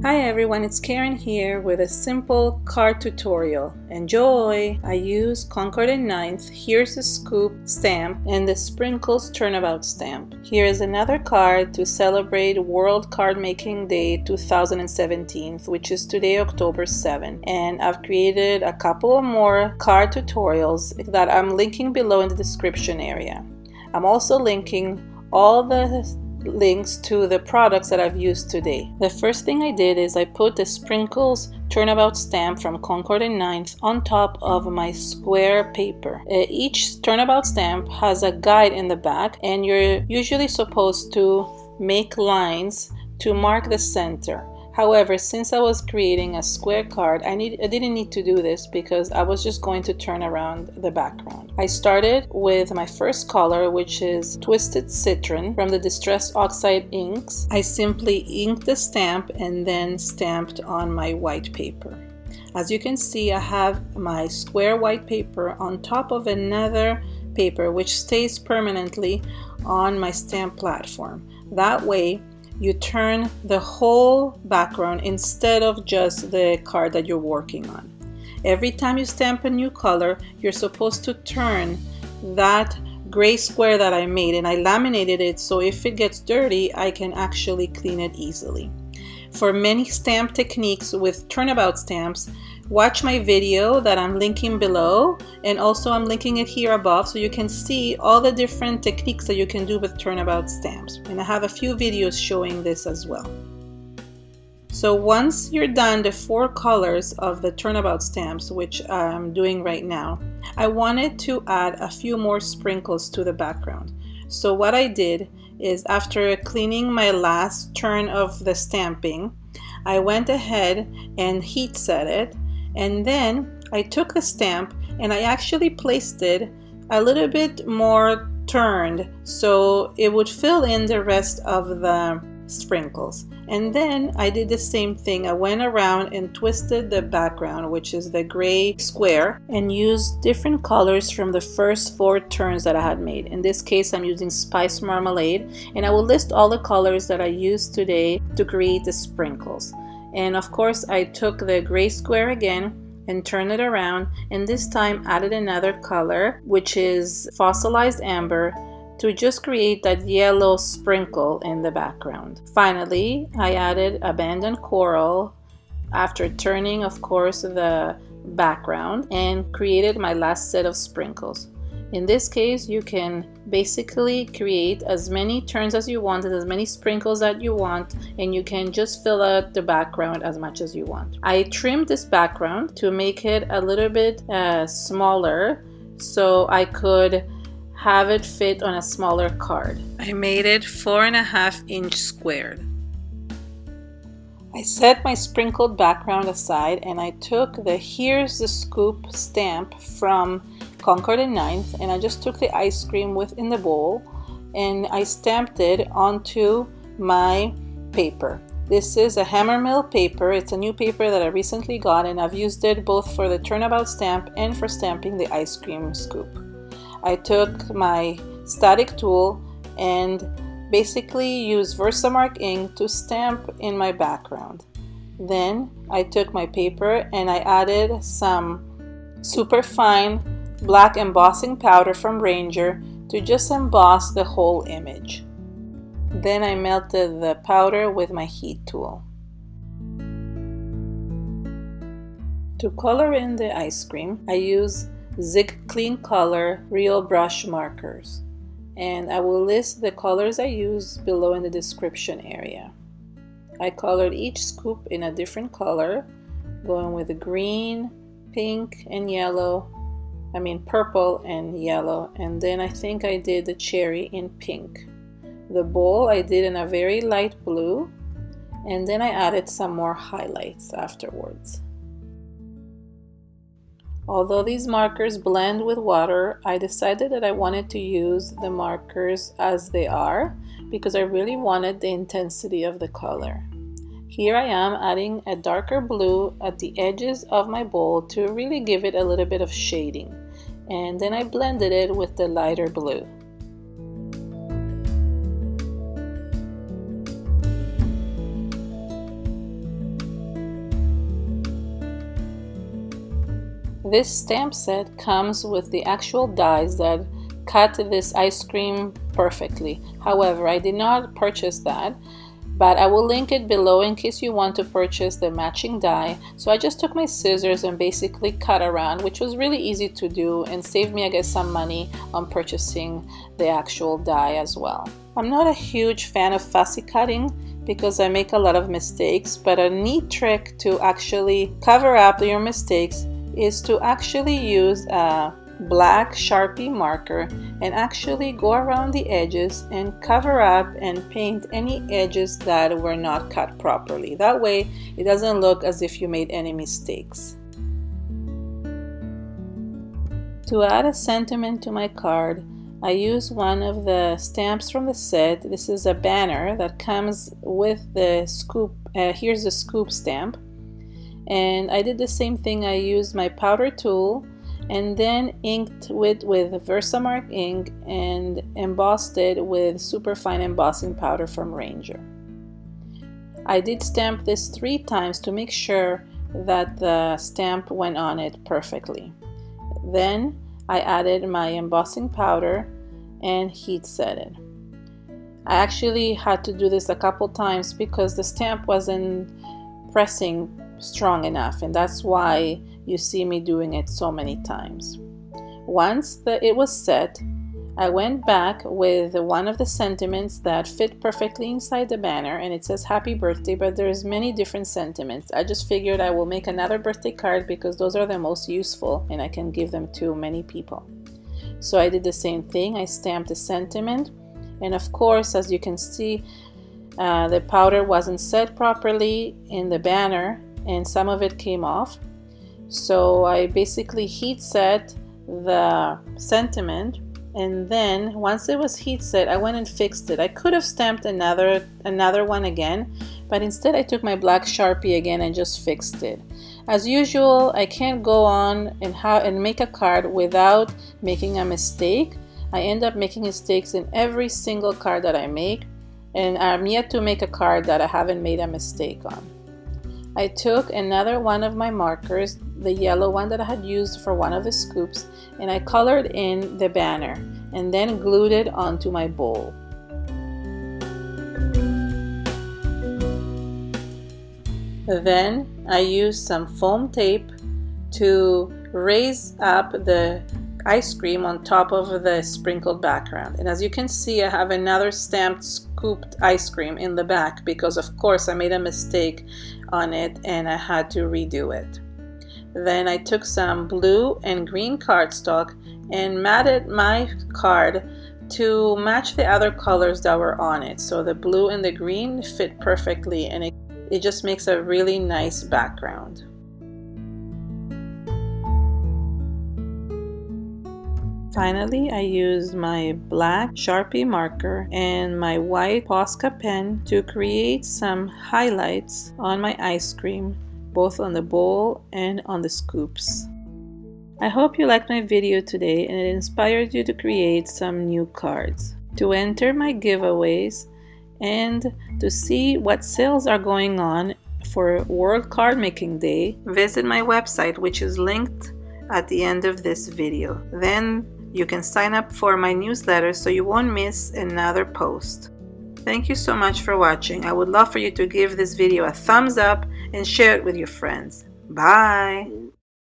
Hi everyone, it's Karen here with a simple card tutorial. Enjoy! I use Concord and 9th, here's the scoop stamp, and the Sprinkles Turnabout stamp. Here is another card to celebrate World Card Making Day 2017, which is today, October 7. And I've created a couple of more card tutorials that I'm linking below in the description area. I'm also linking all the links to the products that I've used today. The first thing I did is I put the Sprinkles Turnabout stamp from Concord and 9th on top of my square paper. Each Turnabout stamp has a guide in the back, and you're usually supposed to make lines to mark the center. However, since I was creating a square card, I didn't need to do this because I was just going to turn around the background. I started with my first color, which is Twisted Citron from the Distress Oxide inks. I simply inked the stamp and then stamped on my white paper. As you can see, I have my square white paper on top of another paper which stays permanently on my stamp platform. That way, you turn the whole background instead of just the card that you're working on. Every time you stamp a new color, you're supposed to turn that gray square that I made, and I laminated it so if it gets dirty, I can actually clean it easily. For many stamp techniques with turnabout stamps, watch my video that I'm linking below, and also I'm linking it here above so you can see all the different techniques that you can do with turnabout stamps. And I have a few videos showing this as well. So once you're done the 4 colors of the turnabout stamps, which I'm doing right now, I wanted to add a few more sprinkles to the background. So what I did is, after cleaning my last turn of the stamping, I went ahead and heat set it, and then I took the stamp and I actually placed it a little bit more turned so it would fill in the rest of the sprinkles. And then I did the same thing. I went around and twisted the background, which is the gray square, and used different colors from the first 4 turns that I had made. In this case, I'm using Spice Marmalade, and I will list all the colors that I used today to create the sprinkles. And of course, I took the gray square again and turned it around, and this time added another color, which is Fossilized Amber, to just create that yellow sprinkle in the background. Finally, I added Abandoned Coral after turning, of course, the background, and created my last set of sprinkles. In this case, you can basically create as many turns as you want, as many sprinkles that you want, and you can just fill out the background as much as you want. I trimmed this background to make it a little bit smaller so I could have it fit on a smaller card. I made it 4.5 inch squared. I set my sprinkled background aside, and I took the Here's the Scoop stamp from Concord and 9th, and I just took the ice cream within the bowl and I stamped it onto my paper. This is a Hammermill paper. It's a new paper that I recently got, and I've used it both for the turnabout stamp and for stamping the ice cream scoop. I took my static tool and basically used Versamark ink to stamp in my background. Then I took my paper and I added some super fine black embossing powder from Ranger to just emboss the whole image. Then I melted the powder with my heat tool. To color in the ice cream, I use Zig Clean Color Real Brush markers, and I will list the colors I use below in the description area. I colored each scoop in a different color, going with green, pink, and yellow. Purple and yellow, and then I think I did the cherry in pink. The bowl I did in a very light blue, and then I added some more highlights afterwards. Although these markers blend with water, I decided that I wanted to use the markers as they are because I really wanted the intensity of the color. Here I am adding a darker blue at the edges of my bowl to really give it a little bit of shading, and then I blended it with the lighter blue. This stamp set comes with the actual dies that cut this ice cream perfectly. However, I did not purchase that, but I will link it below in case you want to purchase the matching die. So I just took my scissors and basically cut around, which was really easy to do and saved me, I guess, some money on purchasing the actual die as well. I'm not a huge fan of fussy cutting because I make a lot of mistakes, but a neat trick to actually cover up your mistakes is to actually use a black Sharpie marker and actually go around the edges and cover up and paint any edges that were not cut properly. That way it doesn't look as if you made any mistakes. To add a sentiment to my card, I use one of the stamps from the set. This is a banner that comes with the scoop. Here's the scoop stamp. And I did the same thing. I used my powder tool and then inked with Versamark ink and embossed it with superfine embossing powder from Ranger. I did stamp this 3 times to make sure that the stamp went on it perfectly. Then I added my embossing powder and heat set it. I actually had to do this a couple times because the stamp wasn't pressing strong enough, and that's why you see me doing it so many times. Once it was set, I went back with one of the sentiments that fit perfectly inside the banner, and it says happy birthday, but there's many different sentiments. I just figured I will make another birthday card because those are the most useful and I can give them to many people. So I did the same thing. I stamped the sentiment, and of course, as you can see, the powder wasn't set properly in the banner and some of it came off. So I basically heat set the sentiment, and then once it was heat set, I went and fixed it. I could have stamped another one again, but instead I took my black Sharpie again and just fixed it. As usual, I can't go on and make a card without making a mistake. I end up making mistakes in every single card that I make, and I'm yet to make a card that I haven't made a mistake on. I took another one of my markers, the yellow one that I had used for one of the scoops, and I colored in the banner and then glued it onto my bowl. Then I used some foam tape to raise up the ice cream on top of the sprinkled background. And as you can see, I have another stamped scooped ice cream in the back because of course I made a mistake on it and I had to redo it. Then I took some blue and green cardstock and matted my card to match the other colors that were on it. So the blue and the green fit perfectly, and it just makes a really nice background. Finally, I used my black Sharpie marker and my white Posca pen to create some highlights on my ice cream, both on the bowl and on the scoops. I hope you liked my video today and it inspired you to create some new cards. To enter my giveaways and to see what sales are going on for World Card Making Day, visit my website, which is linked at the end of this video. Then you can sign up for my newsletter so you won't miss another post. Thank you so much for watching. I would love for you to give this video a thumbs up and share it with your friends. Bye!